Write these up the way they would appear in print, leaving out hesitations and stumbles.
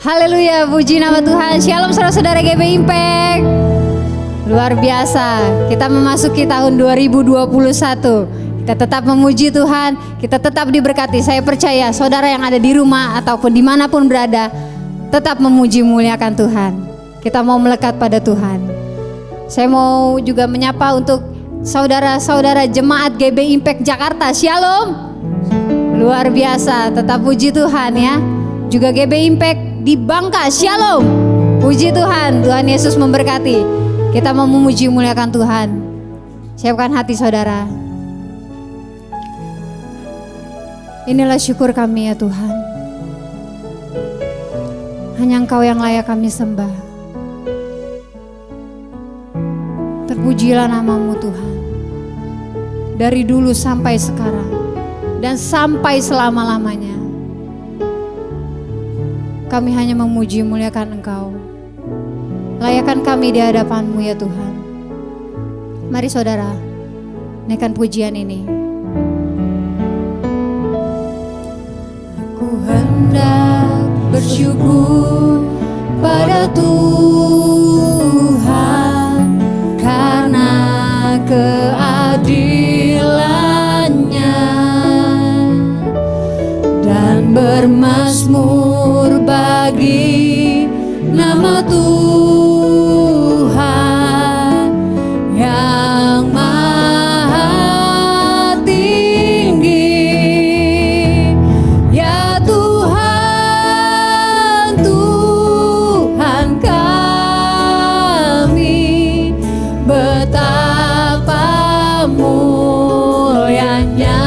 Haleluya, puji nama Tuhan. Shalom saudara-saudara GB Impact. Luar biasa, kita memasuki tahun 2021. Kita tetap memuji Tuhan, kita tetap diberkati. Saya percaya saudara yang ada di rumah ataupun dimanapun berada, tetap memuji muliakan Tuhan. Kita mau melekat pada Tuhan. Saya mau juga menyapa untuk saudara-saudara jemaat GB Impact Jakarta. Shalom. Luar biasa, tetap puji Tuhan ya. Juga GB Impact di Bangka. Shalom. Puji Tuhan, Tuhan Yesus memberkati. Kita mau memuji muliakan Tuhan. Siapkan hati saudara. Inilah syukur kami ya Tuhan. Hanya Engkau yang layak kami sembah. Terpujilah namamu Tuhan. Dari dulu sampai sekarang dan sampai selama-lamanya. Kami hanya memuji muliakan Engkau. Layakan kami di hadapan-Mu ya Tuhan. Mari saudara, naikkan pujian ini. Aku hendak bersyukur pada Tuhan karena keadilan-Nya dan bermazmur bagi nama Tuhan yang maha tinggi. Ya Tuhan, Tuhan kami, betapa mulianya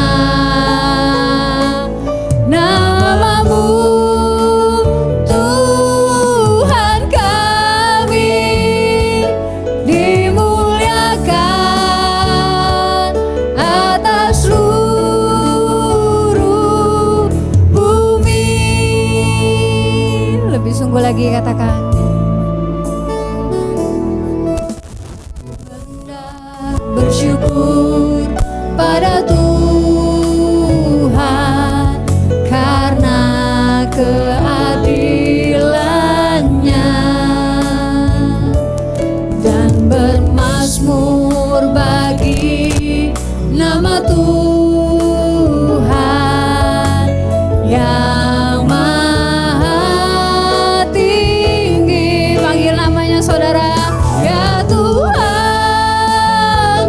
lagi katakan. Hendak bersyukur pada Tuhan karena keadilan-Nya dan bermazmur bagi nama Tuhan yang saudara. Ya Tuhan,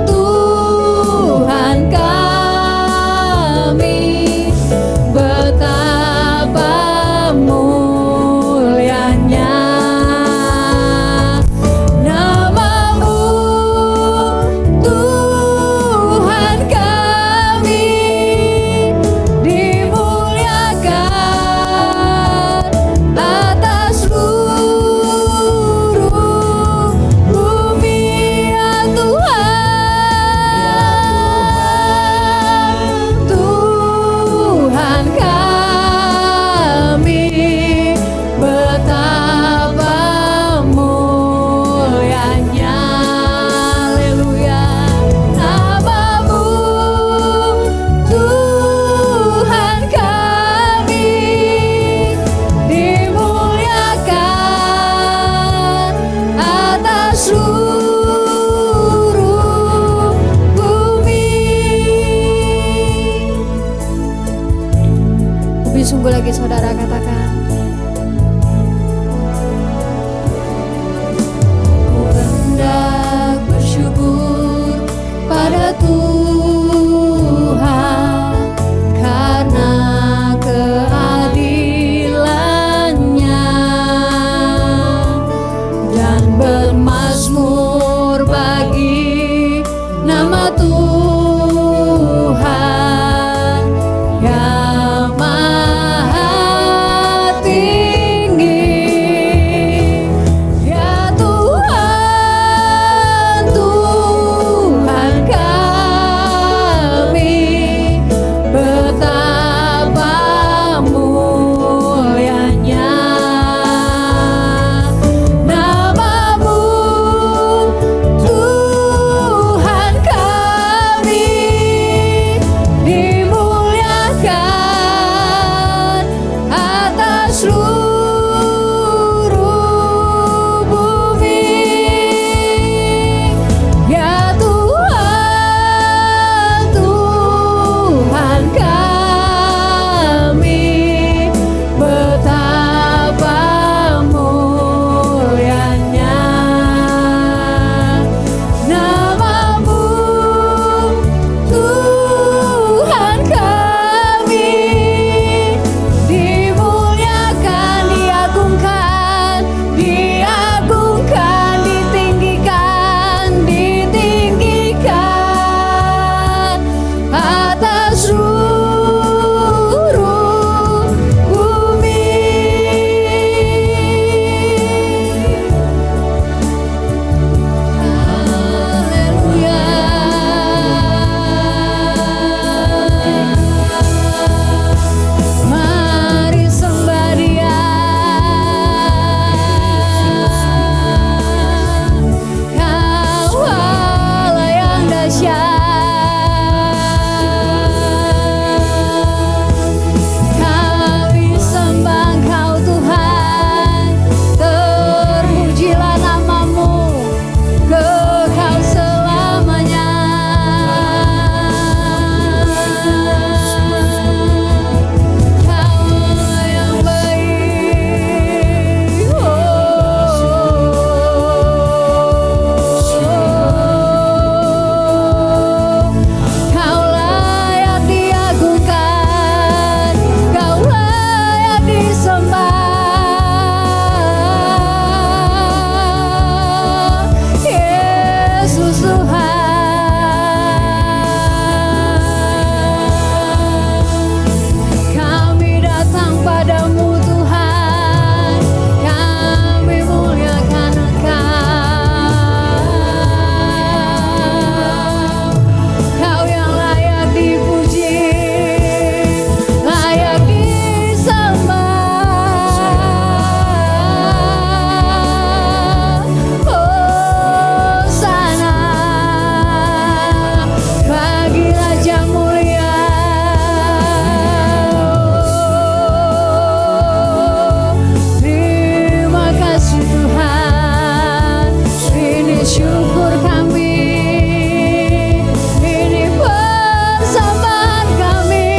Tuhan kami, betapa mulianya nama-Mu Tuhan kami, dimuliakan atas sungguh lagi saudara katakan. Ku hendak bersyukur pada Tuhan karena keadilan-Nya dan bermazmur bagi nama Tuhan yang maha Yesus Tuhan. Kami datang padamu Tuhan, kami muliakan Engkau. Kau yang layak dipuji, layak disembah. Hosana bagi Raja mulia. Terima kasih Tuhan, ini syukur kami, ini persembahan kami.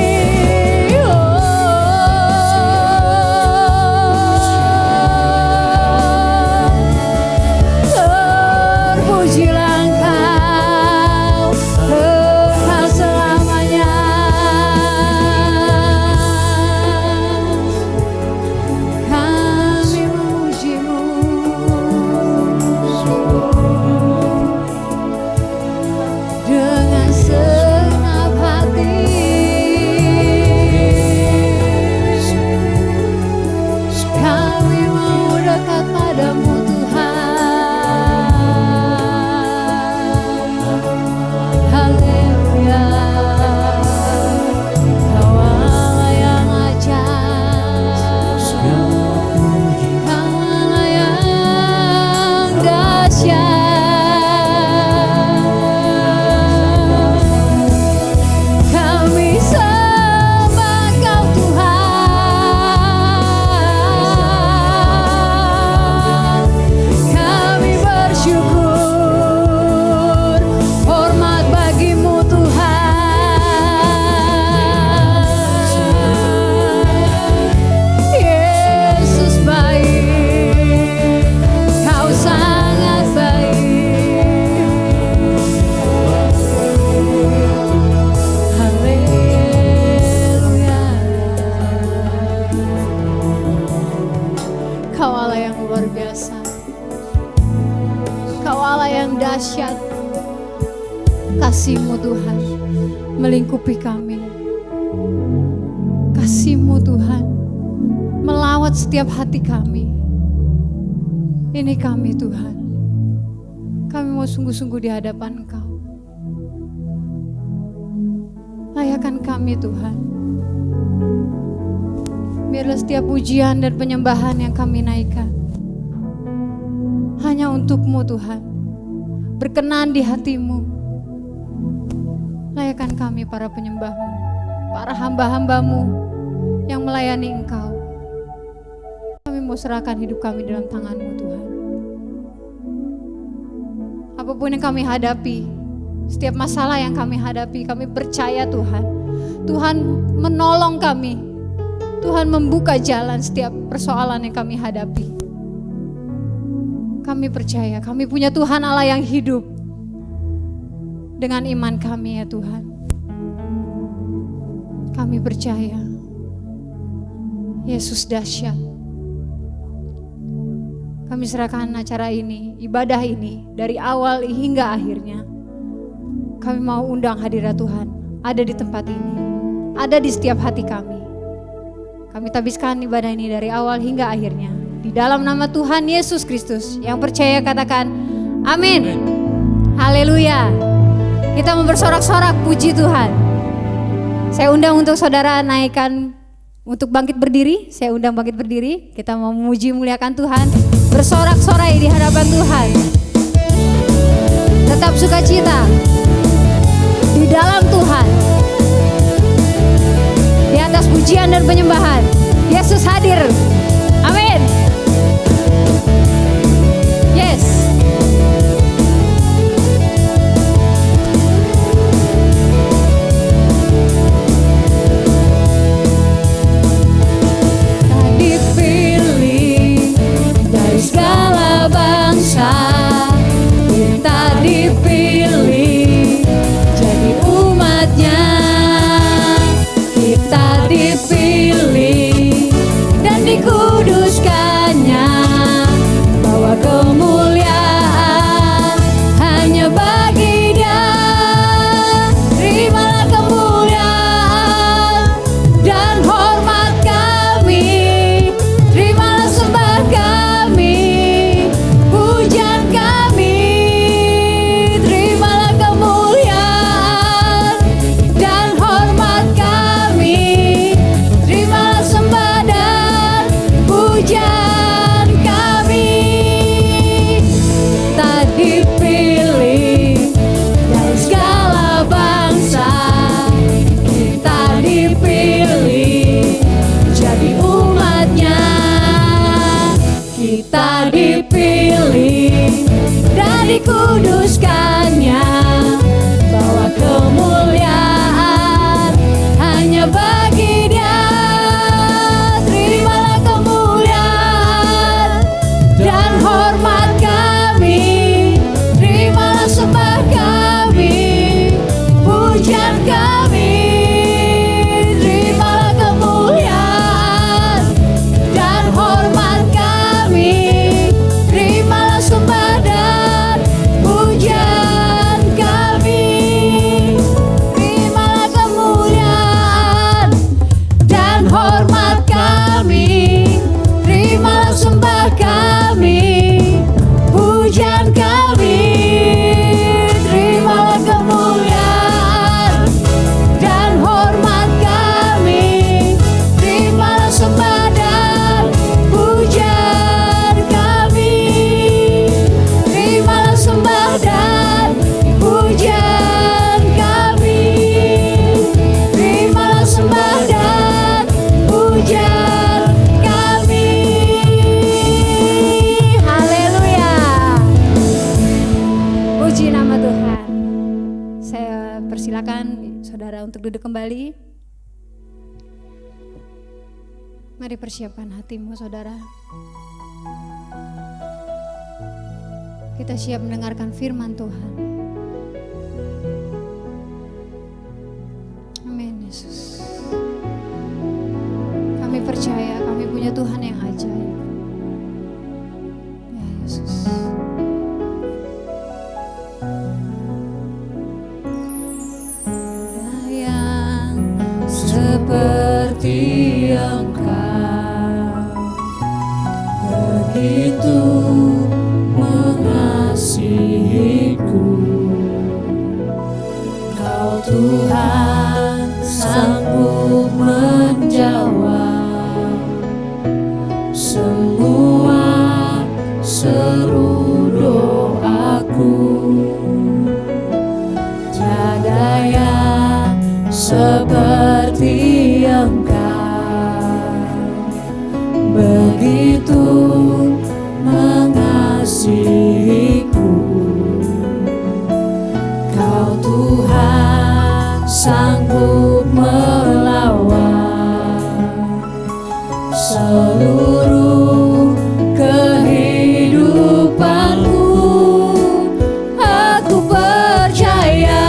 Terpujilah Engkau, Engkau selamanya. Kami memuji-Mu dengan segenap hati. Kami mau dekat padamu Tuhan. Haleluya. Kau Allah yang ajaib, Kau Allah yang dahsyat. Kami sembah Kau Tuhan. Kami bersyukur, hormat bagimu Tuhan. Yesus baik, Kau sangat baik. Haleluya. Kau Allah yang luar biasa, Kau Allah yang dahsyat. Kasih-Mu Tuhan melingkupi kami. Kasih-Mu Tuhan melawat setiap hati kami. Ini kami Tuhan, kami mau sungguh-sungguh di hadapan Engkau. Layakkan kami Tuhan. Biarlah setiap pujian dan penyembahan yang kami naikkan hanya untuk-Mu Tuhan, berkenan di hati-Mu. Layakkan kami para penyembah-Mu, para hamba-hamba-Mu yang melayani Engkau. Kami mau serahkan hidup kami dalam tangan-Mu Tuhan. Apapun yang kami hadapi, setiap masalah yang kami hadapi, kami percaya Tuhan, Tuhan menolong kami. Tuhan membuka jalan setiap persoalan yang kami hadapi. Kami percaya, kami punya Tuhan Allah yang hidup. Dengan iman kami ya Tuhan, kami percaya Yesus dahsyat. Kami serahkan acara ini, ibadah ini dari awal hingga akhirnya. Kami mau undang hadirat Tuhan ada di tempat ini, ada di setiap hati kami. Kami tabiskan ibadah ini dari awal hingga akhirnya di dalam nama Tuhan Yesus Kristus. Yang percaya katakan amin. Haleluya. Kita mau bersorak-sorak puji Tuhan. Saya undang untuk saudara naikkan untuk bangkit berdiri. Saya undang bangkit berdiri. Kita mau memuji muliakan Tuhan, bersorak-sorai di hadapan Tuhan. Tetap sukacita di dalam Tuhan. Di atas pujian dan penyembahan, Yesus hadir. Amin. Yes. Kemuliaan hanya dikuduskannya, bahwa kemuliaan hanya bagi Dia. Terimalah kemuliaan dan hormat kami, terimalah sembah kami, pujian kami. Terimalah kemuliaan dan hormat kami, terimalah sembah dan pujian kami. Terimalah kemuliaan dan hormat kami, terimalah sembah kami, pujian kami. Terimalah kemuliaan dan hormat kami, terimalah sembah dan pujian kami. Terimalah sembah dan pujian kami. Terimalah sembah dan pujian kami. Haleluya. Puji nama Tuhan. Saya persilakan saudara untuk duduk kembali. Mari persiapkan hatimu saudara. Kita siap mendengarkan firman Tuhan. Amin Yesus. Kami percaya kami punya Tuhan yang ajaib. Ya Yesus. Yang seperti Engkau, begitu mengasihiku. Kau Tuhan sanggup menjawab semua seru doaku. Tiada yang seperti Engkau, begitu mengasihiku. Kau Tuhan sanggup melawan seluruh kehidupanku. Aku percaya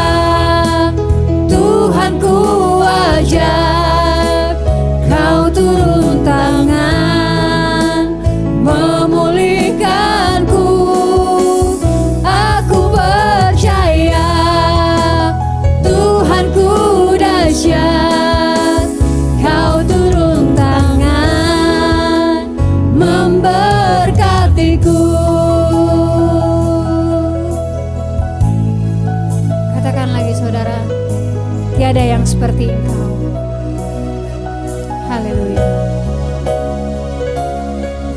Tuhanku ajaib. Kau turun tangan memulihkanku. Aku percaya Tuhanku dahsyat. Kau turun tangan memberkatiku. Katakan lagi saudara, tiada yang seperti Engkau. Haleluya.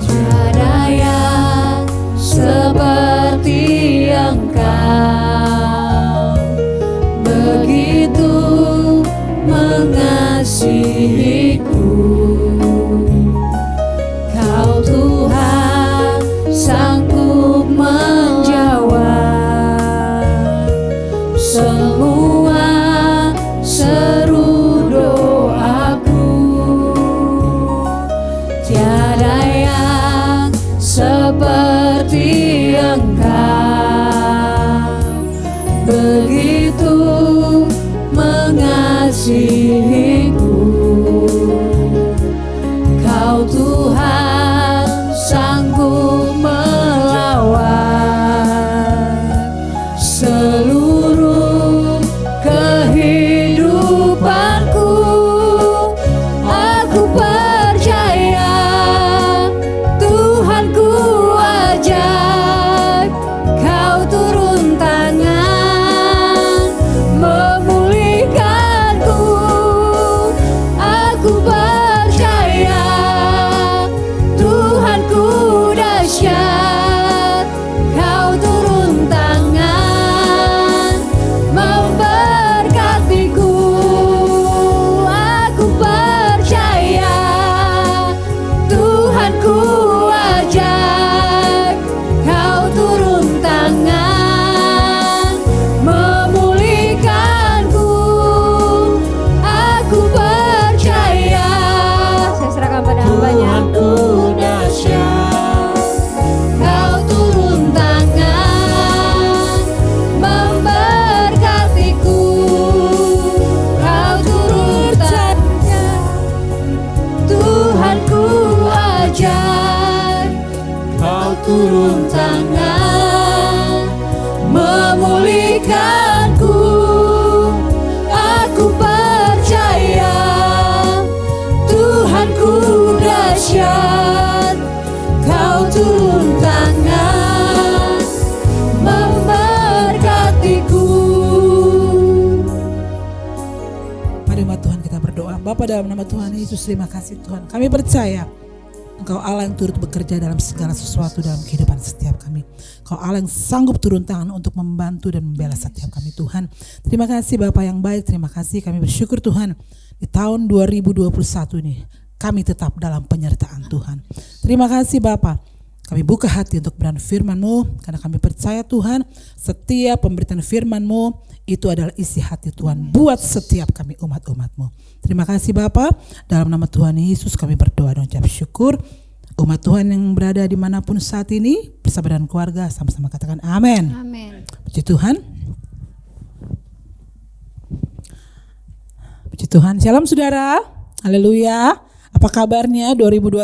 Tiada yang seperti Engkau, begitu mengasihiku. Kau Tuhan sanggup menjawab semua seru kebaikan-Ku. Aku percaya Tuhanku dahsyat, Kau turun tangan memberkatiku. Mari umat Tuhan kita berdoa. Bapa, dalam nama Tuhan Yesus, terima kasih Tuhan. Kami percaya Engkau Allah yang turut bekerja dalam segala sesuatu dalam kehidupan setiap kami. Engkau Allah yang sanggup turun tangan untuk membantu dan membela setiap kami Tuhan. Terima kasih Bapa yang baik, terima kasih, kami bersyukur Tuhan. Di tahun 2021 ini kami tetap dalam penyertaan Tuhan. Terima kasih Bapa. Kami buka hati untuk berani firman-Mu, karena kami percaya Tuhan setiap pemberitaan firman-Mu itu adalah isi hati Tuhan buat setiap kami umat-umat-Mu. Terima kasih Bapa, dalam nama Tuhan Yesus kami berdoa dan ucap syukur. Umat Tuhan yang berada dimanapun saat ini bersama dengan keluarga sama-sama katakan amin. Amin. Puji Tuhan. Puji Tuhan. Shalom saudara. Haleluya. Apa kabarnya 2021?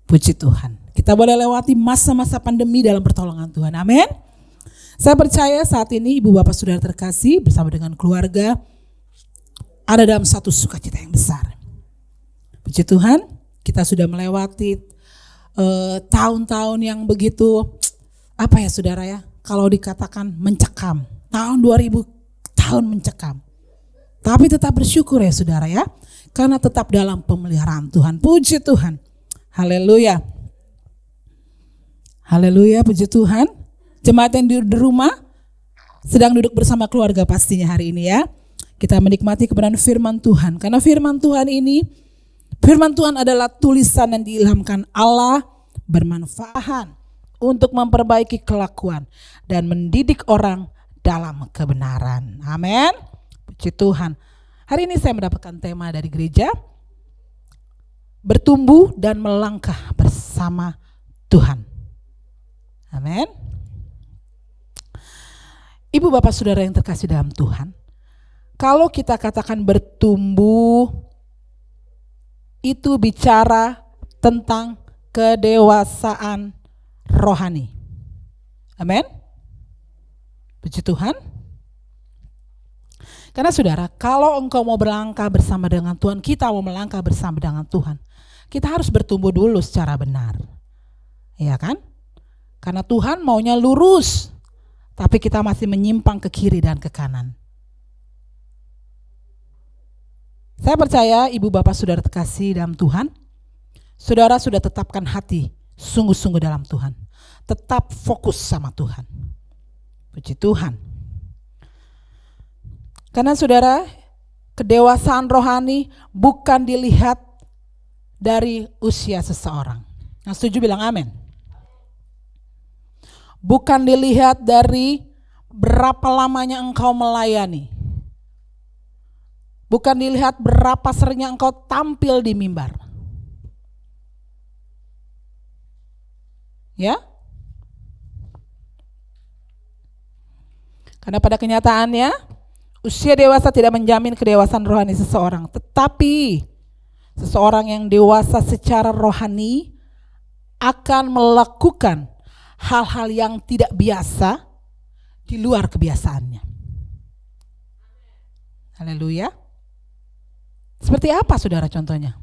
Puji Tuhan. Kita boleh lewati masa-masa pandemi dalam pertolongan Tuhan. Amin. Saya percaya saat ini ibu bapak saudara terkasih bersama dengan keluarga ada dalam satu sukacita yang besar. Puji Tuhan, kita sudah melewati tahun-tahun yang begitu apa ya saudara ya, kalau dikatakan mencekam. Tahun 2000 tahun mencekam. Tapi tetap bersyukur ya saudara ya, karena tetap dalam pemeliharaan Tuhan. Puji Tuhan. Haleluya. Haleluya, puji Tuhan. Jemaat yang di rumah sedang duduk bersama keluarga pastinya hari ini ya. Kita menikmati kebenaran firman Tuhan. Karena firman Tuhan ini, firman Tuhan adalah tulisan yang diilhamkan Allah, bermanfaat untuk memperbaiki kelakuan dan mendidik orang dalam kebenaran. Amin. Puji Tuhan. Hari ini saya mendapatkan tema dari gereja, bertumbuh dan melangkah bersama Tuhan. Amin. Ibu bapak saudara yang terkasih dalam Tuhan, kalau kita katakan bertumbuh, itu bicara tentang kedewasaan rohani. Amin. Puji Tuhan. Karena saudara, kalau engkau mau berlangkah bersama dengan Tuhan, kita mau melangkah bersama dengan Tuhan, kita harus bertumbuh dulu secara benar. Iya kan? Karena Tuhan maunya lurus, tapi kita masih menyimpang ke kiri dan ke kanan. Saya percaya ibu bapak saudara terkasih dalam Tuhan, saudara sudah tetapkan hati sungguh-sungguh dalam Tuhan. Tetap fokus sama Tuhan. Puji Tuhan. Karena saudara, kedewasaan rohani bukan dilihat dari usia seseorang. Yang setuju bilang amin. Bukan dilihat dari berapa lamanya engkau melayani. Bukan dilihat berapa seringnya engkau tampil di mimbar. Ya? Karena pada kenyataannya usia dewasa tidak menjamin kedewasaan rohani seseorang. Tetapi seseorang yang dewasa secara rohani akan melakukan hal-hal yang tidak biasa di luar kebiasaannya. Haleluya. Seperti apa saudara contohnya?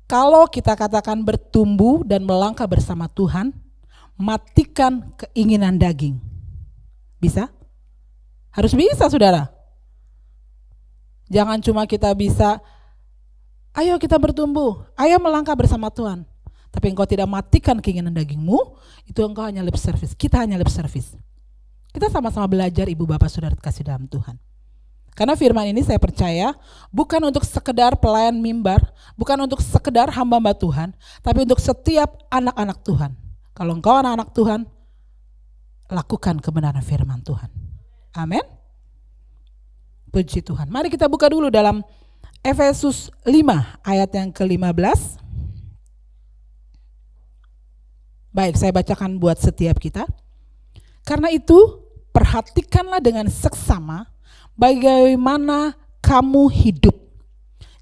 Kalau kita katakan bertumbuh dan melangkah bersama Tuhan, matikan keinginan daging. Bisa? Harus bisa saudara. Jangan cuma kita bisa, ayo kita bertumbuh, ayo melangkah bersama Tuhan. Tapi engkau tidak matikan keinginan dagingmu, itu engkau hanya lip service, kita hanya lip service. Kita sama-sama belajar ibu bapak saudara kasih dalam Tuhan. Karena firman ini saya percaya bukan untuk sekedar pelayan mimbar, bukan untuk sekedar hamba-hamba Tuhan, tapi untuk setiap anak-anak Tuhan. Kalau engkau anak-anak Tuhan, lakukan kebenaran firman Tuhan. Amin. Puji Tuhan. Mari kita buka dulu dalam Efesus 5 ayat yang ke-15. Baik, saya bacakan buat setiap kita. Karena itu, perhatikanlah dengan seksama bagaimana kamu hidup.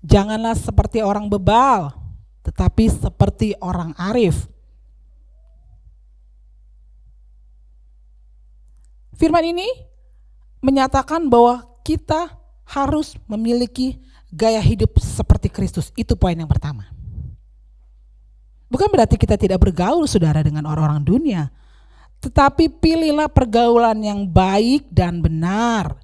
Janganlah seperti orang bebal, tetapi seperti orang arif. Firman ini menyatakan bahwa kita harus memiliki gaya hidup seperti Kristus. Itu poin yang pertama. Bukan berarti kita tidak bergaul, saudara, dengan orang-orang dunia. Tetapi pilihlah pergaulan yang baik dan benar.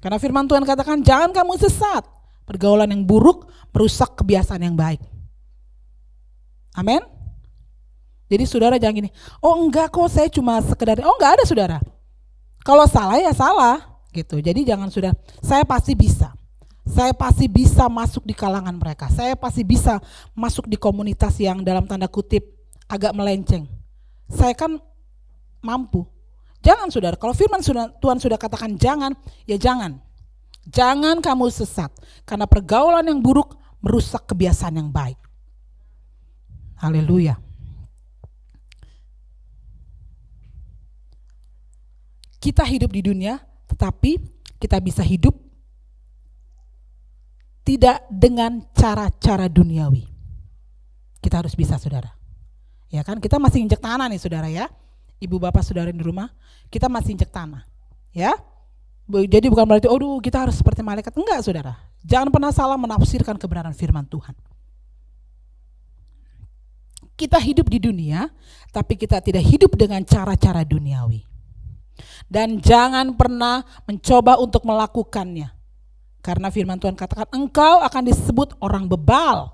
Karena firman Tuhan katakan, jangan kamu sesat. Pergaulan yang buruk merusak kebiasaan yang baik. Amin. Jadi saudara jangan gini, oh enggak kok saya cuma sekedar, oh enggak ada saudara. Kalau salah ya salah gitu. Jadi jangan sudah, saya pasti bisa. Saya pasti bisa masuk di kalangan mereka. Saya pasti bisa masuk di komunitas yang dalam tanda kutip agak melenceng. Saya kan mampu. Jangan saudara, kalau firman Tuhan sudah katakan jangan, ya jangan. Jangan kamu sesat. Karena pergaulan yang buruk merusak kebiasaan yang baik. Haleluya. Kita hidup di dunia, tetapi kita bisa hidup tidak dengan cara-cara duniawi. Kita harus bisa saudara. Ya kan, kita masih injek tanah nih saudara ya. Ibu bapak saudara di rumah, kita masih injek tanah. Ya. Jadi bukan berarti kita harus seperti malaikat. Enggak saudara. Jangan pernah salah menafsirkan kebenaran firman Tuhan. Kita hidup di dunia, tapi kita tidak hidup dengan cara-cara duniawi. Dan jangan pernah mencoba untuk melakukannya. Karena firman Tuhan katakan engkau akan disebut orang bebal.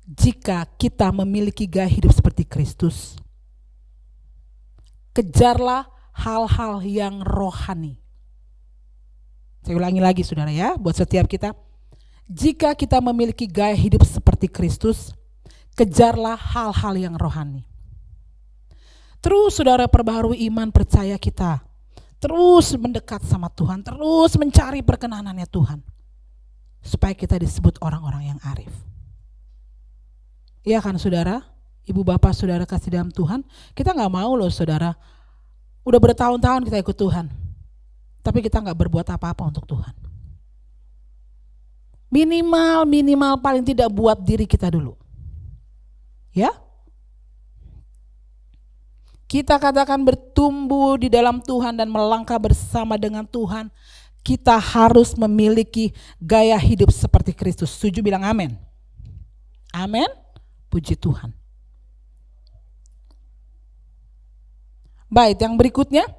Jika kita memiliki gaya hidup seperti Kristus, kejarlah hal-hal yang rohani. Saya ulangi lagi saudara ya, buat setiap kita. Jika kita memiliki gaya hidup seperti Kristus, kejarlah hal-hal yang rohani. Terus saudara perbaharui iman percaya kita. Terus mendekat sama Tuhan. Terus mencari perkenanannya Tuhan. Supaya kita disebut orang-orang yang arif. Iya kan saudara? Ibu bapak saudara kasih dalam Tuhan. Kita gak mau loh saudara. Udah bertahun-tahun kita ikut Tuhan. Tapi kita gak berbuat apa-apa untuk Tuhan. Minimal paling tidak buat diri kita dulu. Ya, kita katakan bertumbuh di dalam Tuhan dan melangkah bersama dengan Tuhan. Kita harus memiliki gaya hidup seperti Kristus. Setuju bilang amin. Amin. Puji Tuhan. Baik, yang berikutnya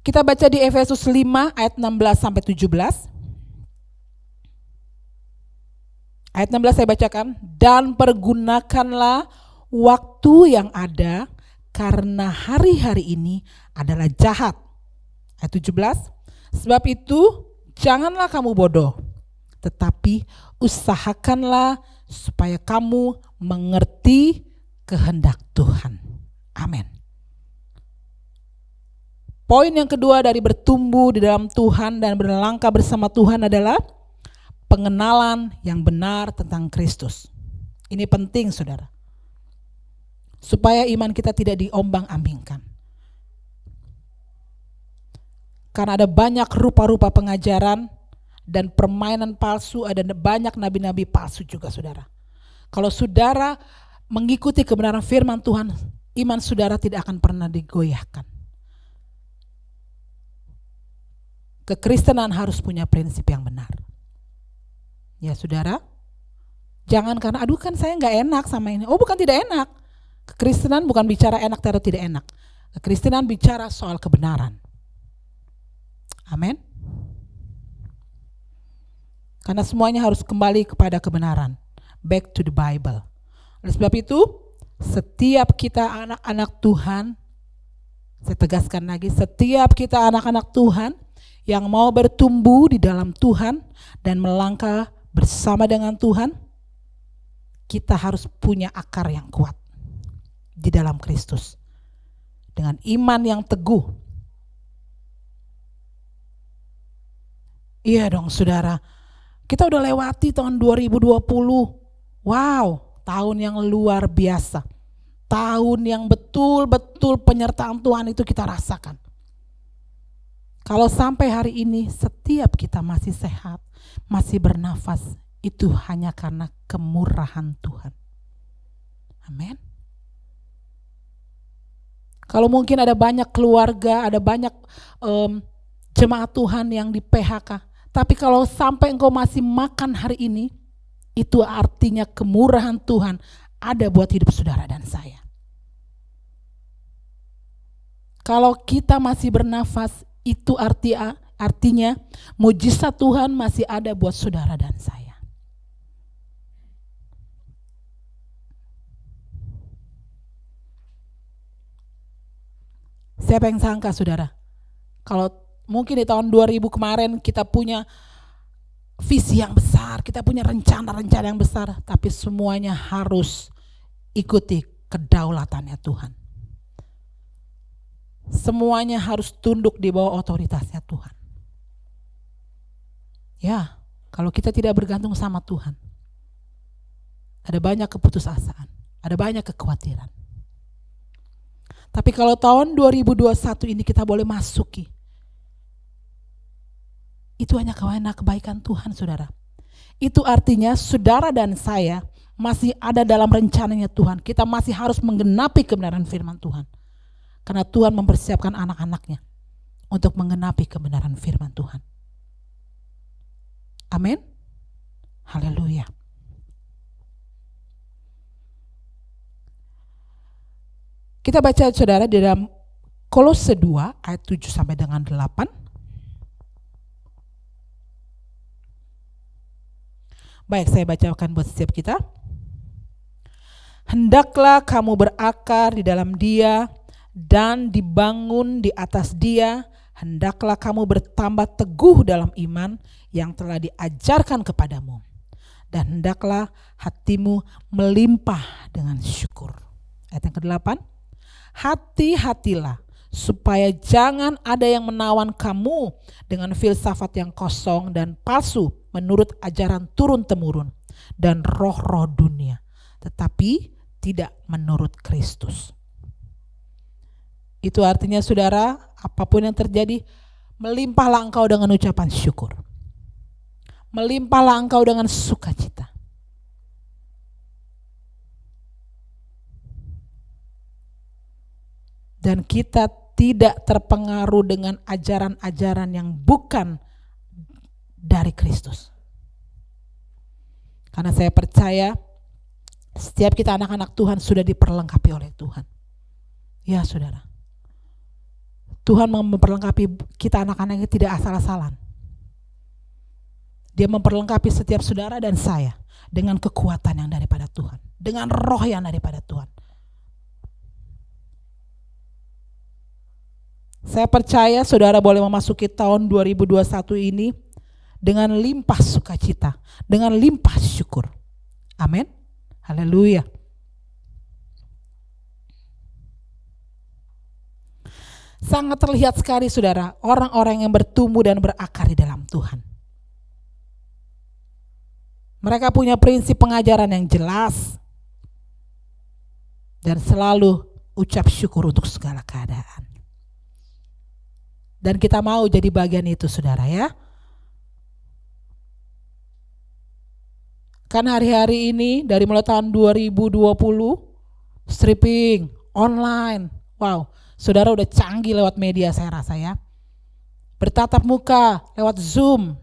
kita baca di Efesus 5 ayat 16 sampai 17. Ayat 16 saya bacakan, dan pergunakanlah waktu yang ada karena hari-hari ini adalah jahat. Ayat 17, sebab itu janganlah kamu bodoh, tetapi usahakanlah supaya kamu mengerti kehendak Tuhan. Amin. Poin yang kedua dari bertumbuh di dalam Tuhan dan berlangkah bersama Tuhan adalah pengenalan yang benar tentang Kristus. Ini penting saudara. Supaya iman kita tidak diombang-ambingkan. Karena ada banyak rupa-rupa pengajaran dan permainan palsu, ada banyak nabi-nabi palsu juga saudara. Kalau saudara mengikuti kebenaran firman Tuhan, iman saudara tidak akan pernah digoyahkan. Kekristenan harus punya prinsip yang benar. Ya saudara, jangan karena aduh kan saya gak enak sama ini. Oh bukan tidak enak. Kekristenan bukan bicara enak atau tidak enak. Kekristenan bicara soal kebenaran. Amin. Karena semuanya harus kembali kepada kebenaran. Back to the Bible. Oleh sebab itu, setiap kita anak-anak Tuhan, saya tegaskan lagi, setiap kita anak-anak Tuhan yang mau bertumbuh di dalam Tuhan dan melangkah bersama dengan Tuhan, kita harus punya akar yang kuat di dalam Kristus. Dengan iman yang teguh. Iya dong saudara, kita udah lewati tahun 2020. Wow, tahun yang luar biasa. Tahun yang betul-betul penyertaan Tuhan itu kita rasakan. Kalau sampai hari ini setiap kita masih sehat, masih bernafas, itu hanya karena kemurahan Tuhan. Amin. Kalau mungkin ada banyak keluarga, ada banyak jemaat Tuhan yang di PHK. Tapi kalau sampai engkau masih makan hari ini, itu artinya kemurahan Tuhan ada buat hidup saudara dan saya. Kalau kita masih bernafas, itu artinya mujizat Tuhan masih ada buat saudara dan saya. Siapa yang sangka saudara, kalau mungkin di tahun 2000 kemarin kita punya visi yang besar, kita punya rencana-rencana yang besar, tapi semuanya harus ikuti kedaulatannya Tuhan. Semuanya harus tunduk di bawah otoritasnya Tuhan. Ya, kalau kita tidak bergantung sama Tuhan, ada banyak keputusasaan, ada banyak kekhawatiran. Tapi kalau tahun 2021 ini kita boleh masuki, itu hanya karena kebaikan Tuhan saudara. Itu artinya saudara dan saya masih ada dalam rencananya Tuhan. Kita masih harus menggenapi kebenaran firman Tuhan. Karena Tuhan mempersiapkan anak-anaknya untuk menggenapi kebenaran firman Tuhan. Amin. Haleluya. Kita baca saudara di dalam Kolose 2 ayat 7 sampai dengan 8. Baik, saya bacakan buat setiap kita. Hendaklah kamu berakar di dalam Dia dan dibangun di atas Dia. Hendaklah kamu bertambah teguh dalam iman yang telah diajarkan kepadamu. Dan hendaklah hatimu melimpah dengan syukur. Ayat yang ke-8. Hati-hatilah supaya jangan ada yang menawan kamu dengan filsafat yang kosong dan palsu menurut ajaran turun-temurun dan roh-roh dunia, tetapi tidak menurut Kristus. Itu artinya saudara, apapun yang terjadi, melimpahlah engkau dengan ucapan syukur. Melimpahlah engkau dengan sukacita. Dan kita tidak terpengaruh dengan ajaran-ajaran yang bukan dari Kristus. Karena saya percaya setiap kita anak-anak Tuhan sudah diperlengkapi oleh Tuhan. Ya saudara. Tuhan memperlengkapi kita anak-anaknya tidak asal-asalan. Dia memperlengkapi setiap saudara dan saya dengan kekuatan yang daripada Tuhan. Dengan roh yang daripada Tuhan. Saya percaya saudara boleh memasuki tahun 2021 ini dengan limpah sukacita, dengan limpah syukur. Amin. Haleluya. Sangat terlihat sekali saudara, orang-orang yang bertumbuh dan berakar di dalam Tuhan. Mereka punya prinsip pengajaran yang jelas dan selalu ucap syukur untuk segala keadaan. Dan kita mau jadi bagian itu saudara ya. Karena hari-hari ini dari mulai tahun 2020 stripping online. Wow, saudara udah canggih lewat media saya rasa ya. Bertatap muka lewat Zoom.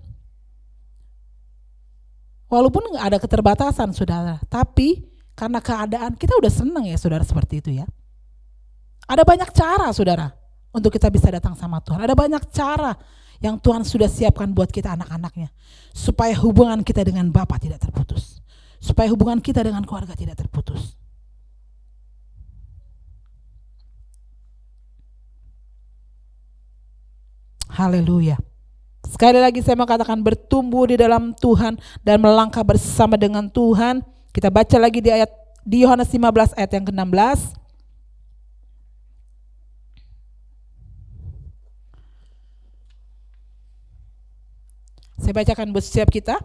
Walaupun ada keterbatasan saudara, tapi karena keadaan kita udah senang ya saudara seperti itu ya. Ada banyak cara saudara untuk kita bisa datang sama Tuhan. Ada banyak cara yang Tuhan sudah siapkan buat kita anak-anaknya. Supaya hubungan kita dengan Bapa tidak terputus. Supaya hubungan kita dengan keluarga tidak terputus. Haleluya. Sekali lagi saya mau katakan bertumbuh di dalam Tuhan dan melangkah bersama dengan Tuhan. Kita baca lagi di Yohanes 15 ayat yang ke-16. Saya bacakan buat setiap kita.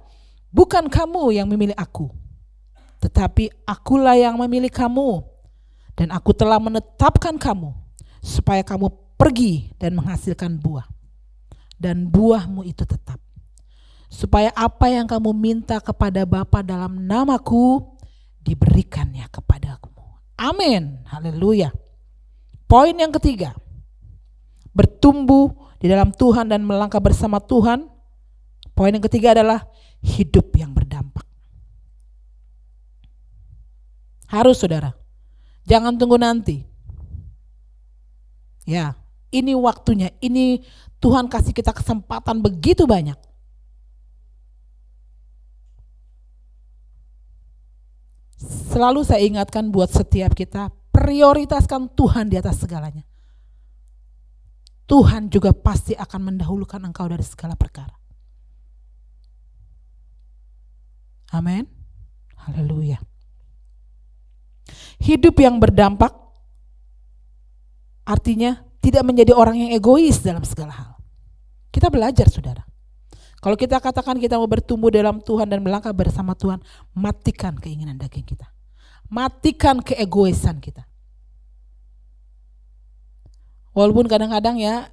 Bukan kamu yang memilih aku, tetapi akulah yang memilih kamu. Dan aku telah menetapkan kamu, supaya kamu pergi dan menghasilkan buah. Dan buahmu itu tetap. Supaya apa yang kamu minta kepada Bapa dalam namaku, diberikannya kepadamu. Amin. Haleluya. Poin yang ketiga, bertumbuh di dalam Tuhan dan melangkah bersama Tuhan. Poin yang ketiga adalah hidup yang berdampak. Harus saudara, jangan tunggu nanti. Ya, ini waktunya, ini Tuhan kasih kita kesempatan begitu banyak. Selalu saya ingatkan buat setiap kita, prioritaskan Tuhan di atas segalanya. Tuhan juga pasti akan mendahulukan engkau dari segala perkara. Amin. Haleluya. Hidup yang berdampak artinya tidak menjadi orang yang egois dalam segala hal. Kita belajar saudara. Kalau kita katakan kita mau bertumbuh dalam Tuhan dan melangkah bersama Tuhan, matikan keinginan daging kita. Matikan keegoisan kita. Walaupun kadang-kadang ya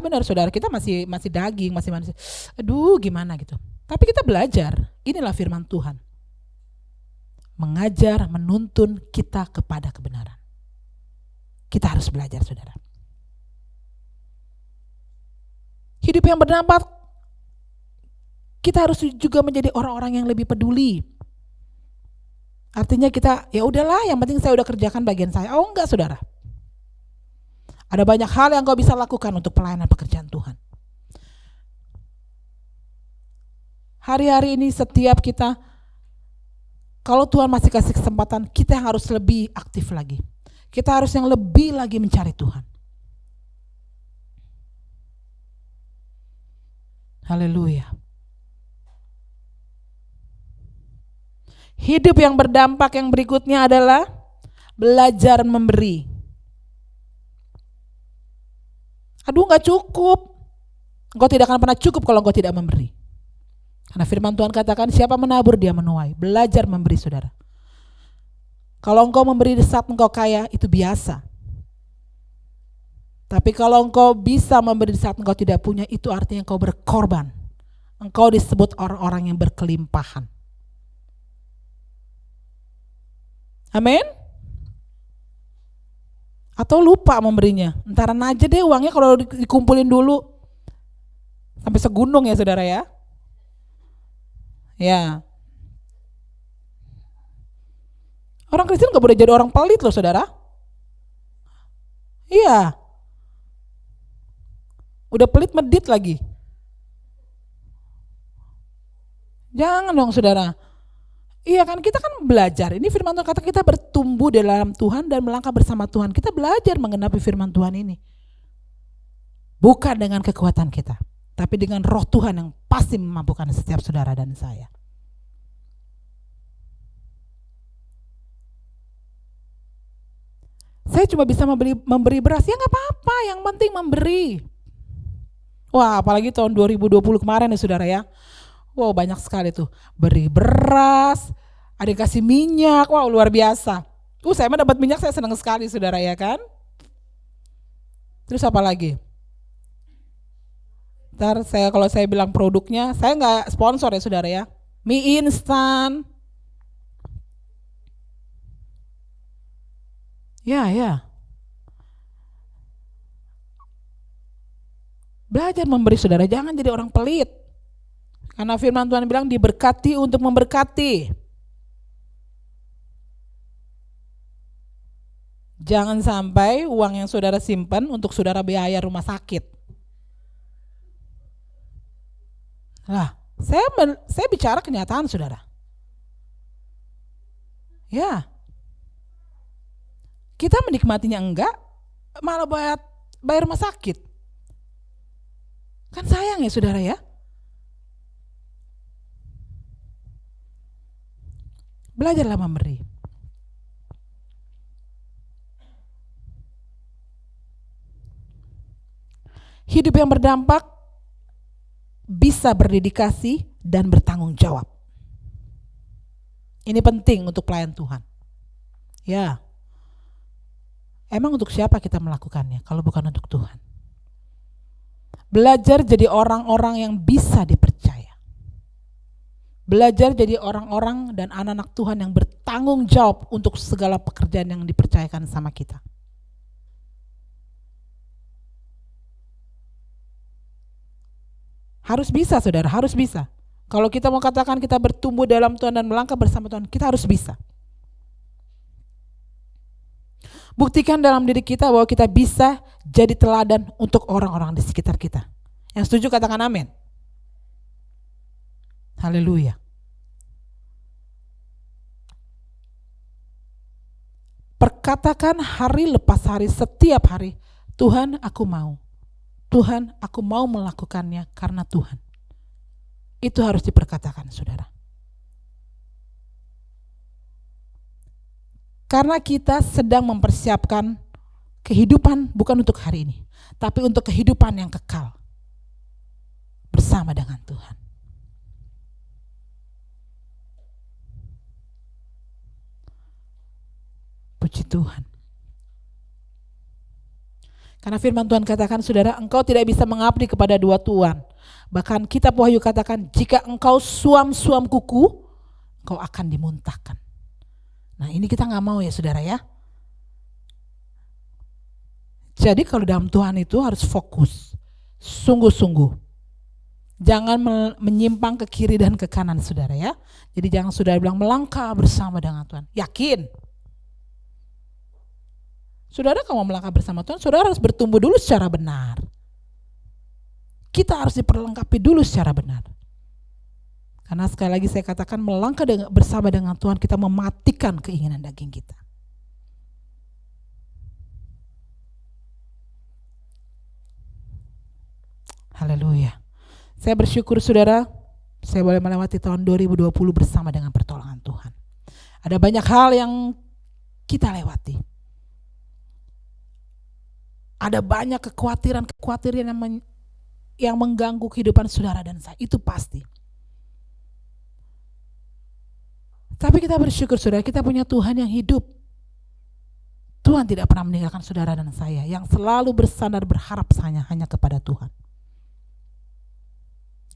benar saudara, kita masih daging, masih manusia. Aduh gimana gitu. Tapi kita belajar, inilah firman Tuhan. Mengajar, menuntun kita kepada kebenaran. Kita harus belajar saudara. Hidup yang berdampak, kita harus juga menjadi orang-orang yang lebih peduli. Artinya kita, ya udahlah yang penting saya udah kerjakan bagian saya. Oh enggak saudara. Ada banyak hal yang kau bisa lakukan untuk pelayanan pekerjaan Tuhan. Hari-hari ini setiap kita, kalau Tuhan masih kasih kesempatan, kita yang harus lebih aktif lagi. Kita harus yang lebih lagi mencari Tuhan. Haleluya. Hidup yang berdampak yang berikutnya adalah belajar memberi. Aduh gak cukup. Engkau tidak akan pernah cukup kalau engkau tidak memberi. Karena firman Tuhan katakan siapa menabur dia menuai. Belajar memberi saudara. Kalau engkau memberi di saat engkau kaya itu biasa. Tapi kalau engkau bisa memberi di saat engkau tidak punya, itu artinya engkau berkorban. Engkau disebut orang-orang yang berkelimpahan. Amin. Atau lupa memberinya. Entaran aja deh uangnya kalau dikumpulin dulu. Sampai segunung ya saudara ya. Ya. Orang Kristen gak boleh jadi orang pelit loh saudara. Iya. Udah pelit medit lagi. Jangan dong saudara. Iya kan kita kan belajar. Ini firman Tuhan kata kita bertumbuh dalam Tuhan dan melangkah bersama Tuhan. Kita belajar menggenapi firman Tuhan ini. Bukan dengan kekuatan kita. Tapi dengan roh Tuhan yang pasti memampukan setiap saudara dan saya. Saya cuma bisa memberi beras, ya gak apa-apa, yang penting memberi. Wah apalagi tahun 2020 kemarin ya saudara ya. Wow banyak sekali tuh, beri beras, ada yang kasih minyak, wow luar biasa. Saya mah dapat minyak saya senang sekali saudara ya kan. Terus apa lagi? Ntar kalau saya bilang produknya, saya nggak sponsor ya saudara ya. Mie instan. Ya. Belajar memberi saudara, jangan jadi orang pelit. Karena firman Tuhan bilang diberkati untuk memberkati. Jangan sampai uang yang saudara simpan untuk saudara biaya rumah sakit. Nah, saya bicara kenyataan saudara. Ya. Kita menikmatinya enggak, malah bayar rumah sakit. Kan sayang ya saudara ya. Belajarlah memberi. Hidup yang berdampak bisa berdedikasi dan bertanggung jawab. Ini penting untuk pelayan Tuhan. Ya. Emang untuk siapa kita melakukannya kalau bukan untuk Tuhan? Belajar jadi orang-orang yang bisa dipercaya. Belajar jadi orang-orang dan anak-anak Tuhan yang bertanggung jawab untuk segala pekerjaan yang dipercayakan sama kita. Harus bisa saudara, harus bisa. Kalau kita mau katakan kita bertumbuh dalam Tuhan dan melangkah bersama Tuhan, kita harus bisa. Buktikan dalam diri kita bahwa kita bisa jadi teladan untuk orang-orang di sekitar kita. Yang setuju katakan amin. Haleluya. Perkatakan hari lepas hari, setiap hari, Tuhan aku mau. Tuhan aku mau melakukannya karena Tuhan. Itu harus diperkatakan saudara. Karena kita sedang mempersiapkan kehidupan bukan untuk hari ini, tapi untuk kehidupan yang kekal bersama dengan Tuhan. Puji Tuhan. Karena firman Tuhan katakan, saudara, engkau tidak bisa mengabdi kepada dua tuan. Bahkan kitab Wahyu katakan, jika engkau suam-suam kuku, engkau akan dimuntahkan. Nah ini kita gak mau ya saudara ya. Jadi kalau dalam Tuhan itu harus fokus, sungguh-sungguh. Jangan menyimpang ke kiri dan ke kanan saudara ya. Jadi jangan saudara bilang melangkah bersama dengan Tuhan. Yakin. Saudara kalau mau melangkah bersama Tuhan, saudara harus bertumbuh dulu secara benar. Kita harus diperlengkapi dulu secara benar. Karena sekali lagi saya katakan melangkah bersama dengan Tuhan, kita mematikan keinginan daging kita. Haleluya. Saya bersyukur saudara, saya boleh melewati tahun 2020 bersama dengan pertolongan Tuhan. Ada banyak hal yang kita lewati. Ada banyak kekhawatiran yang mengganggu kehidupan saudara dan saya, itu pasti. Tapi kita bersyukur saudara, kita punya Tuhan yang hidup. Tuhan tidak pernah meninggalkan saudara dan saya, yang selalu bersandar berharap hanya kepada Tuhan.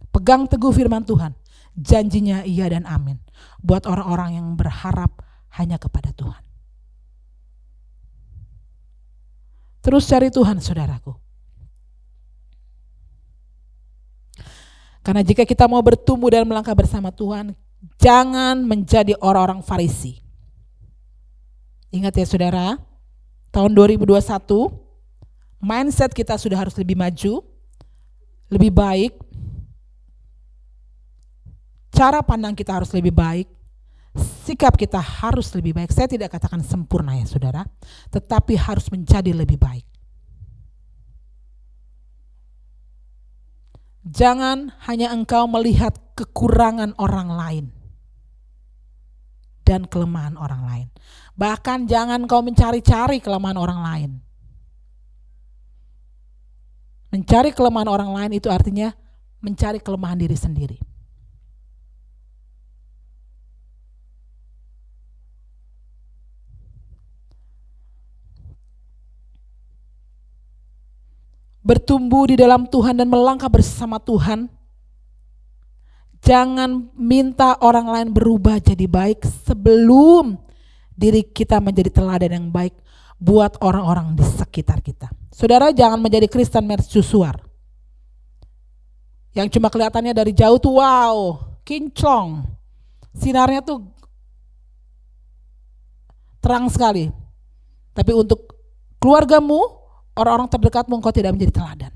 Pegang teguh firman Tuhan, janjinya iya dan amin. Buat orang-orang yang berharap hanya kepada Tuhan. Terus cari Tuhan saudaraku. Karena jika kita mau bertumbuh dan melangkah bersama Tuhan, jangan menjadi orang-orang Farisi. Ingat ya saudara, tahun 2021, mindset kita sudah harus lebih maju, lebih baik. Cara pandang kita harus lebih baik, sikap kita harus lebih baik. Saya tidak katakan sempurna ya saudara, tetapi harus menjadi lebih baik. Jangan hanya engkau melihat kekurangan orang lain dan kelemahan orang lain. Bahkan jangan kau mencari-cari kelemahan orang lain. Mencari kelemahan orang lain itu artinya mencari kelemahan diri sendiri. Bertumbuh di dalam Tuhan dan melangkah bersama Tuhan. Jangan minta orang lain berubah jadi baik sebelum diri kita menjadi teladan yang baik buat orang-orang di sekitar kita. Saudara, jangan menjadi Kristen mercusuar. Yang cuma kelihatannya dari jauh tuh wow, kinclong. Sinarnya tuh terang sekali. Tapi untuk keluargamu, orang-orang terdekatmu, engkau tidak menjadi teladan.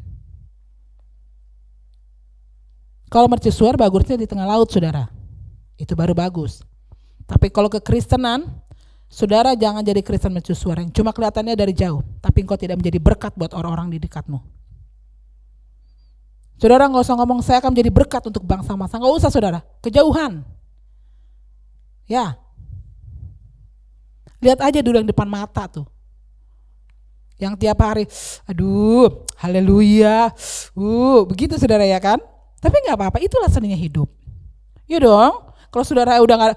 Kalau mercusuar bagusnya di tengah laut saudara, itu baru bagus. Tapi kalau kekristenan, saudara jangan jadi Kristen mercusuar yang cuma kelihatannya dari jauh, tapi engkau tidak menjadi berkat buat orang-orang di dekatmu. Saudara nggak usah ngomong saya akan menjadi berkat untuk bangsa-bangsa, nggak usah saudara, kejauhan. Ya, lihat aja dulu yang depan mata tuh. Yang tiap hari, aduh, haleluya, begitu saudara ya kan? Tapi nggak apa-apa, itulah seninya hidup. Ya dong, kalau saudara udah nggak,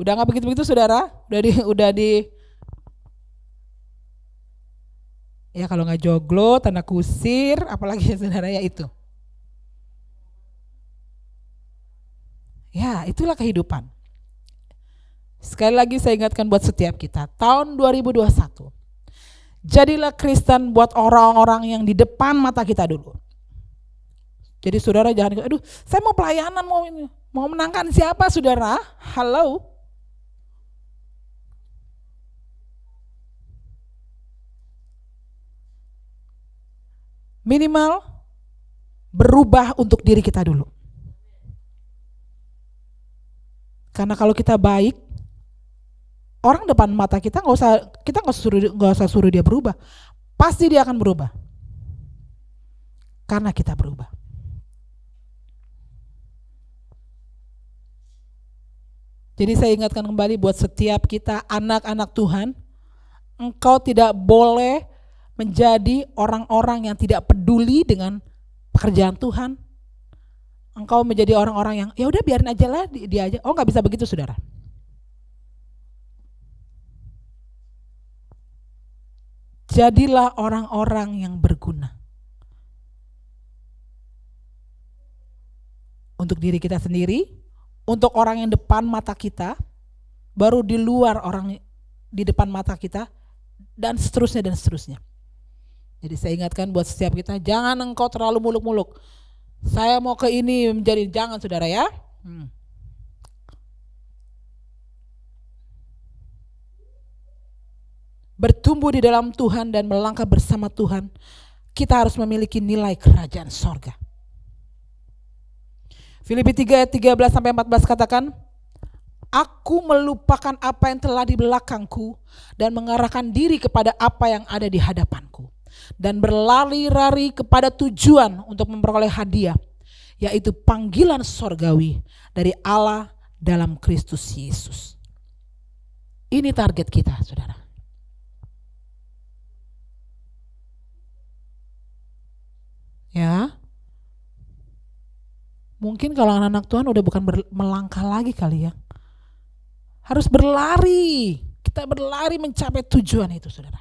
udah nggak begitu-begitu saudara, ya kalau nggak joglo, tanda kusir, apalagi ya saudara ya itu. Ya itulah kehidupan. Sekali lagi saya ingatkan buat setiap kita, tahun 2021. Jadilah Kristen buat orang-orang yang di depan mata kita dulu. Jadi saudara jangan, aduh saya mau pelayanan, mau menangkan siapa saudara? Halo. Minimal berubah untuk diri kita dulu. Karena kalau kita baik, orang depan mata kita nggak usah suruh dia berubah. Pasti dia akan berubah. Karena kita berubah. Jadi saya ingatkan kembali buat setiap kita anak-anak Tuhan, engkau tidak boleh menjadi orang-orang yang tidak peduli dengan pekerjaan Tuhan. Engkau menjadi orang-orang yang ya udah biarin aja lah dia aja. Oh, nggak bisa begitu saudara. Jadilah orang-orang yang berguna untuk diri kita sendiri, untuk orang yang depan mata kita, baru di luar orang di depan mata kita, dan seterusnya dan seterusnya. Jadi saya ingatkan buat setiap kita, jangan engkau terlalu muluk-muluk. Saya mau ke ini menjadi, jangan saudara ya. Bertumbuh di dalam Tuhan dan melangkah bersama Tuhan, kita harus memiliki nilai kerajaan sorga. Filipi 3 ayat 13-14 katakan, aku melupakan apa yang telah di belakangku dan mengarahkan diri kepada apa yang ada di hadapanku, dan berlari-lari kepada tujuan untuk memperoleh hadiah, yaitu panggilan sorgawi dari Allah dalam Kristus Yesus. Ini target kita saudara. Ya, mungkin kalau anak-anak Tuhan udah bukan melangkah lagi kali ya. Harus berlari, kita berlari mencapai tujuan itu saudara.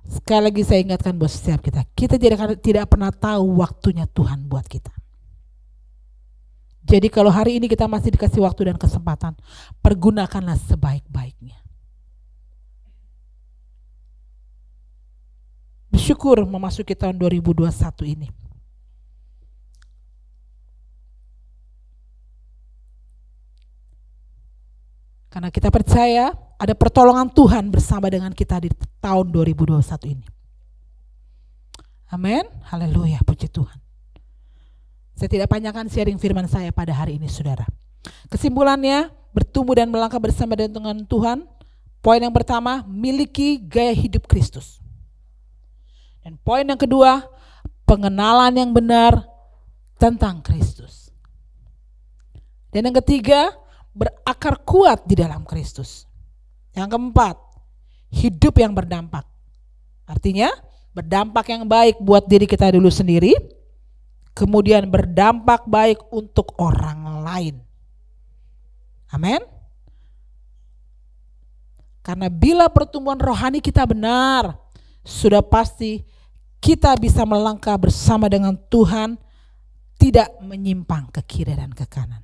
Sekali lagi saya ingatkan buat setiap kita tidak pernah tahu waktunya Tuhan buat kita. Jadi kalau hari ini kita masih dikasih waktu dan kesempatan, pergunakanlah sebaik-baiknya. Bersyukur memasuki tahun 2021 ini. Karena kita percaya ada pertolongan Tuhan bersama dengan kita di tahun 2021 ini. Amin. Haleluya, puji Tuhan. Saya tidak panjangkan sharing firman saya pada hari ini saudara. Kesimpulannya, bertumbuh dan melangkah bersama dengan Tuhan. Poin yang pertama, miliki gaya hidup Kristus. Dan poin yang kedua, pengenalan yang benar tentang Kristus. Dan yang ketiga, berakar kuat di dalam Kristus. Yang keempat, hidup yang berdampak. Artinya berdampak yang baik buat diri kita dulu sendiri, kemudian berdampak baik untuk orang lain. Amin. Karena bila pertumbuhan rohani kita benar, sudah pasti kita bisa melangkah bersama dengan Tuhan, tidak menyimpang ke kiri dan ke kanan.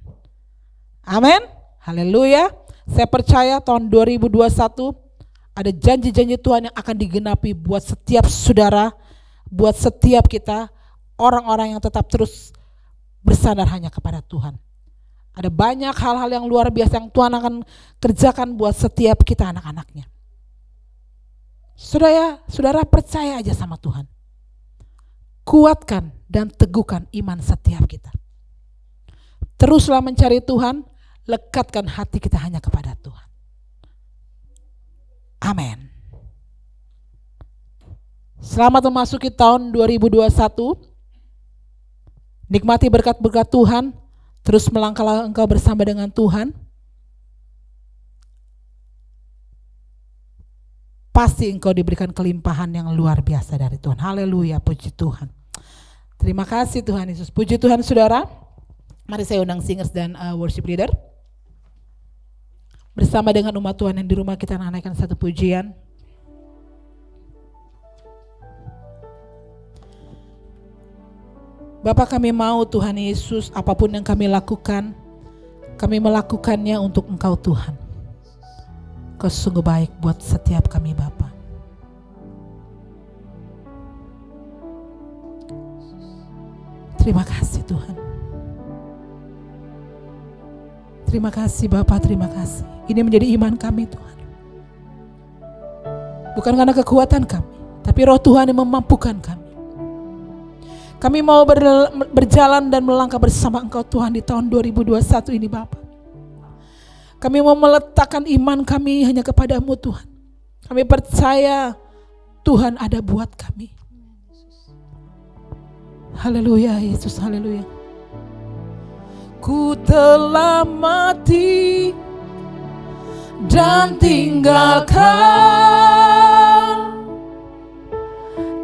Amin. Haleluya. Saya percaya tahun 2021 ada janji-janji Tuhan yang akan digenapi buat setiap saudara, buat setiap kita, orang-orang yang tetap terus bersandar hanya kepada Tuhan. Ada banyak hal-hal yang luar biasa yang Tuhan akan kerjakan buat setiap kita anak-anaknya. Saudara percaya aja sama Tuhan. Kuatkan dan teguhkan iman setiap kita. Teruslah mencari Tuhan, lekatkan hati kita hanya kepada Tuhan. Amin. Selamat memasuki tahun 2021. Nikmati berkat-berkat Tuhan, terus melangkahlah engkau bersama dengan Tuhan. Pasti engkau diberikan kelimpahan yang luar biasa dari Tuhan. Haleluya, puji Tuhan. Terima kasih Tuhan Yesus. Puji Tuhan saudara. Mari saya undang singers dan worship leader. Bersama dengan umat Tuhan yang di rumah kita naikkan satu pujian. Bapa, kami mau Tuhan Yesus, apapun yang kami lakukan, kami melakukannya untuk Engkau Tuhan. Kau sungguh baik buat setiap kami Bapa. Terima kasih Tuhan. Terima kasih Bapa, terima kasih. Ini menjadi iman kami Tuhan. Bukan karena kekuatan kami, tapi Roh Tuhan yang memampukan kami. Kami mau berjalan dan melangkah bersama Engkau Tuhan di tahun 2021 ini Bapa. Kami mau meletakkan iman kami hanya kepadamu Tuhan. Kami percaya Tuhan ada buat kami. Haleluya Yesus, haleluya. Ku telah mati dan tinggalkan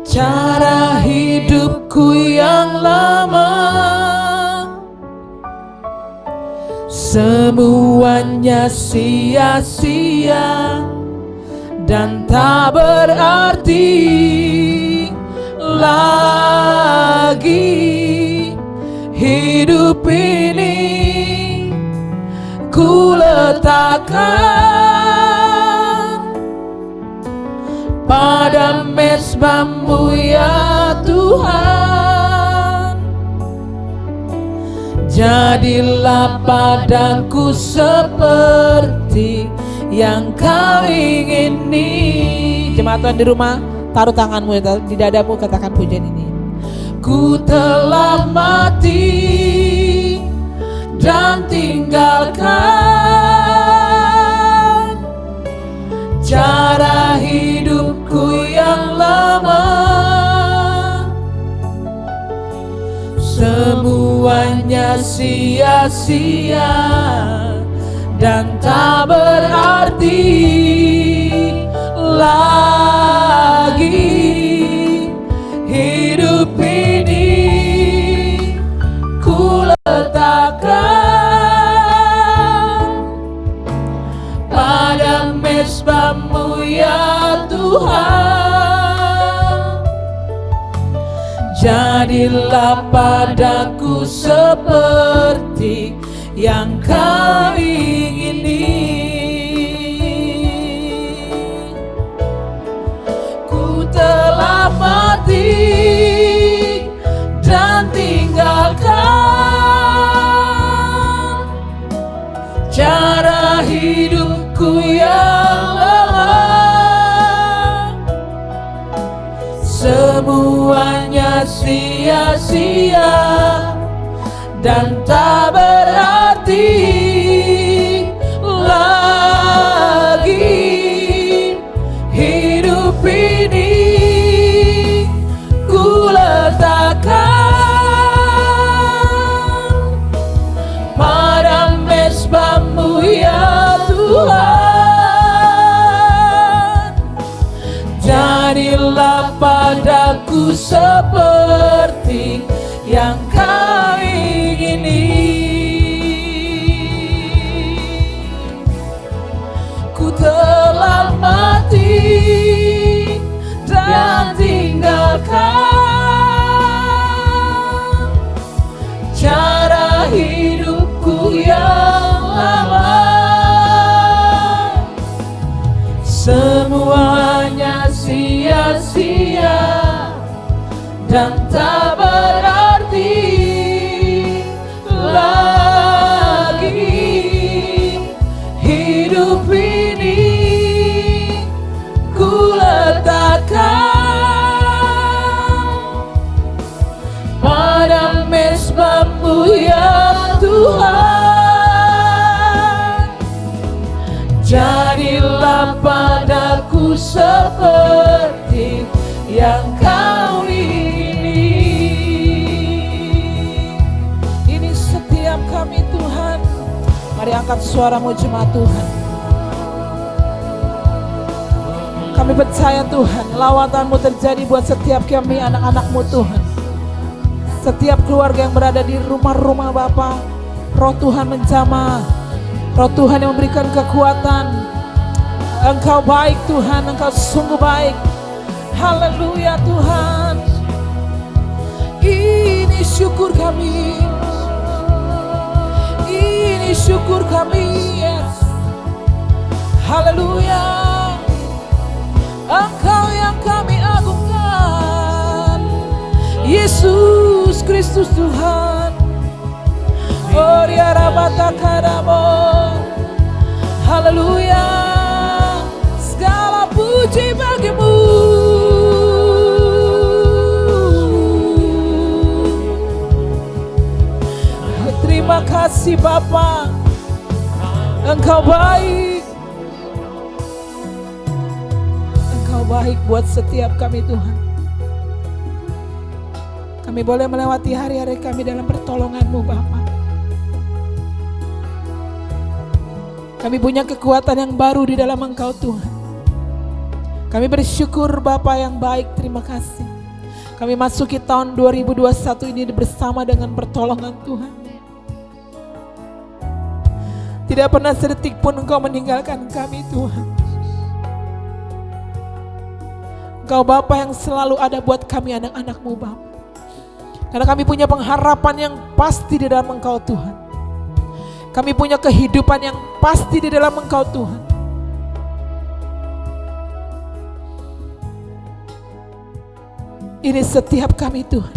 cara hidupku yang lama. Semuanya sia-sia dan tak berarti lagi. Hidup ini ku letakkan pada mezbah-Mu ya Tuhan. Jadilah padaku seperti yang Kau ingini. Jemaat Tuhan di rumah, taruh tanganmu di dadamu, katakan pujian ini. Ku telah mati dan tinggalkan cara hidupku yang lama. Semuanya sia-sia dan tak berarti lagi. Hidup ini ku letakkan pada mezbah-Mu ya Tuhan. Jadilah padaku seperti yang Kau ingini. Ku telah mati dan tinggalkan cara hidupku yang lama. Semuanya sia-sia dan tak berarti lagi. Hidup ini ku letakkan pada mezbah-Mu ya Tuhan. Jadilah padaku seperti yang Kau ingini. Ku telah mati dan tinggalkan cara hidupku yang lama. Semuanya sia-sia dan tak berarti lagi. Hidup ini ku letakkan pada mezbah-Mu ya Tuhan. Jadilah padaku seperti yang Kau ingini. Ini setiap kami Tuhan. Mari angkat suaramu jemaat Tuhan. Kami percaya Tuhan, lawatan-Mu terjadi buat setiap kami anak-anak-Mu Tuhan. Setiap keluarga yang berada di rumah-rumah Bapa, Roh Tuhan menjamah. Roh Tuhan yang memberikan kekuatan. Engkau baik Tuhan, Engkau sungguh baik. Haleluya Tuhan. Ini syukur kami. Ini syukur kami, yes. Haleluya. Engkau yang kami agungkan, Yesus. Yesus Kristus Tuhan. Oh riarabata karamo. Haleluya. Segala puji bagimu. Terima kasih Bapa, Engkau baik. Engkau baik buat setiap kami Tuhan. Kami boleh melewati hari-hari kami dalam pertolongan-Mu Bapa. Kami punya kekuatan yang baru di dalam Engkau Tuhan. Kami bersyukur Bapa yang baik, terima kasih. Kami masuki tahun 2021 ini bersama dengan pertolongan Tuhan. Tidak pernah sedetik pun Engkau meninggalkan kami Tuhan. Engkau Bapa yang selalu ada buat kami anak-anak-Mu Bapa. Karena kami punya pengharapan yang pasti di dalam Engkau Tuhan. Kami punya kehidupan yang pasti di dalam Engkau Tuhan. Ini setiap kami Tuhan.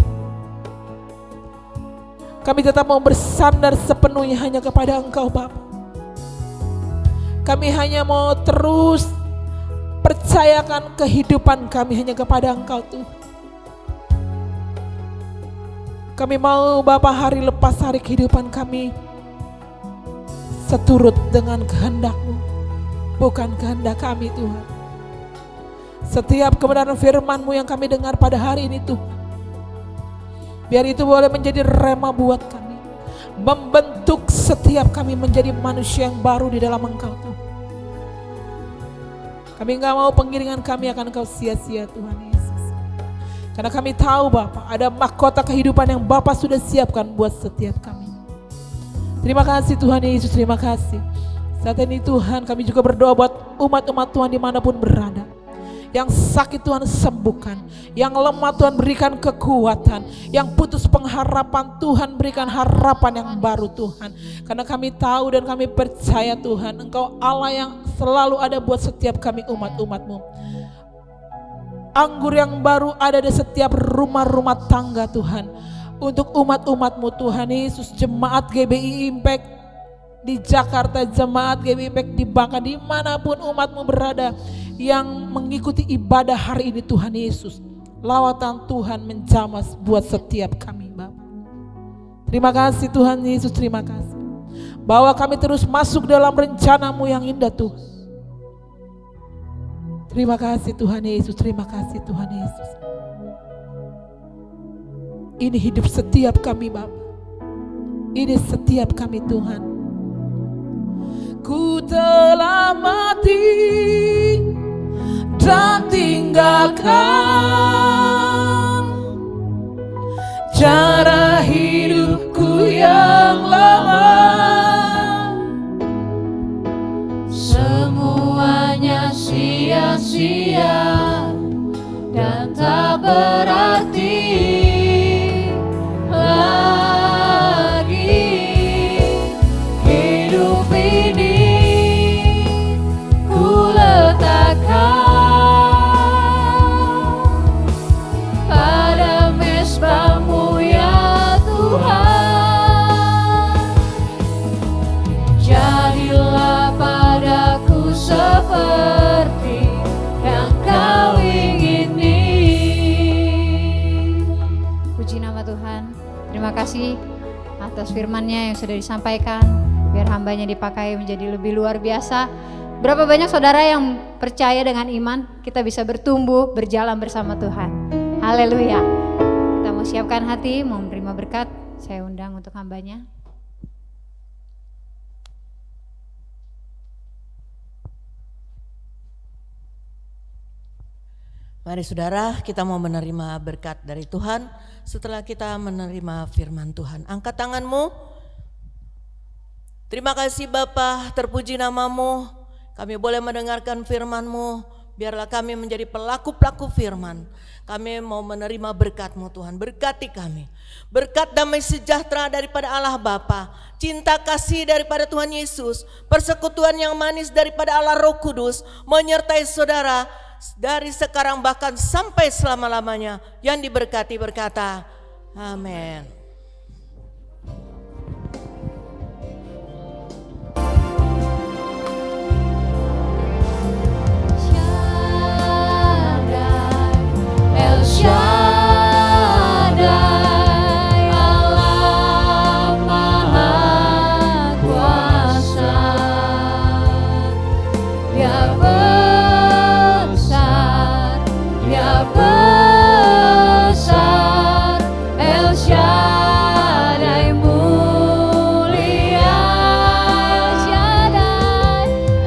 Kami tetap mau bersandar sepenuhnya hanya kepada Engkau Bapa. Kami hanya mau terus percayakan kehidupan kami hanya kepada Engkau Tuhan. Kami mau Bapa hari lepas hari kehidupan kami seturut dengan kehendak-Mu, bukan kehendak kami Tuhan. Setiap kebenaran firman-Mu yang kami dengar pada hari ini Tuhan, biar itu boleh menjadi rema buat kami, membentuk setiap kami menjadi manusia yang baru di dalam Engkau Tuhan. Kami gak mau pengiringan kami akan Engkau sia-sia Tuhan Yesus. Karena kami tahu Bapa, ada mahkota kehidupan yang Bapa sudah siapkan buat setiap kami. Terima kasih Tuhan Yesus, terima kasih. Saat ini Tuhan kami juga berdoa buat umat-umat Tuhan dimanapun berada. Yang sakit Tuhan sembuhkan, yang lemah Tuhan berikan kekuatan, yang putus pengharapan Tuhan berikan harapan yang baru Tuhan. Karena kami tahu dan kami percaya Tuhan, Engkau Allah yang selalu ada buat setiap kami umat-umat-Mu. Anggur yang baru ada di setiap rumah-rumah tangga Tuhan. Untuk umat-umat-Mu Tuhan Yesus, jemaat GBI Impact di Jakarta, jemaat GBI Impact di Bangka, dimanapun umat-Mu berada yang mengikuti ibadah hari ini Tuhan Yesus, lawatan Tuhan menjamah buat setiap kami Bapa. Terima kasih Tuhan Yesus, terima kasih bahwa kami terus masuk dalam rencana-Mu yang indah Tuhan. Terima kasih Tuhan Yesus, terima kasih Tuhan Yesus. Ini hidup setiap kami Bapa, ini setiap kami Tuhan. Ku telah mati dan tinggalkan cara hidupku yang lama. Semuanya sia-sia dan tak berarti lagi. Hidup ini ku letakkan seperti yang Kau ingini. Puji nama Tuhan. Terima kasih atas firman-Nya yang sudah disampaikan. Biar hambanya dipakai menjadi lebih luar biasa. Berapa banyak saudara yang percaya dengan iman, kita bisa bertumbuh, berjalan bersama Tuhan. Haleluya. Kita mau siapkan hati, mau menerima berkat. Saya undang untuk hambanya. Mari saudara, kita mau menerima berkat dari Tuhan setelah kita menerima firman Tuhan. Angkat tanganmu. Terima kasih Bapa, terpuji nama-Mu. Kami boleh mendengarkan firman-Mu. Biarlah kami menjadi pelaku-pelaku firman. Kami mau menerima berkat-Mu Tuhan. Berkati kami. Berkat damai sejahtera daripada Allah Bapa. Cinta kasih daripada Tuhan Yesus. Persekutuan yang manis daripada Allah Roh Kudus. Menyertai saudara dari sekarang bahkan sampai selama-lamanya. Yang diberkati berkata, Amin. El Shaddai, Allah Maha Kuasa. Dia besar, El Shaddai mulia,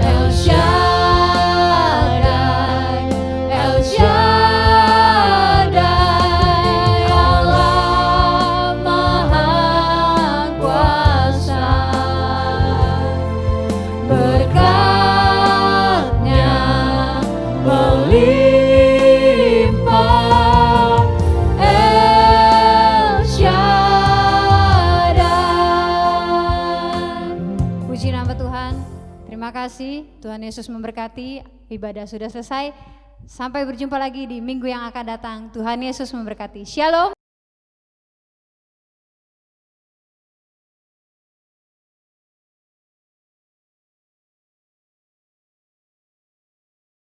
El Shaddai, El Shaddai, Allah Maha Kuasa. Berkat-Nya melimpah, El Shaddai. Puji nama Tuhan. Terima kasih, Tuhan Yesus memberkati. Ibadah sudah selesai. Sampai berjumpa lagi di minggu yang akan datang. Tuhan Yesus memberkati. Shalom.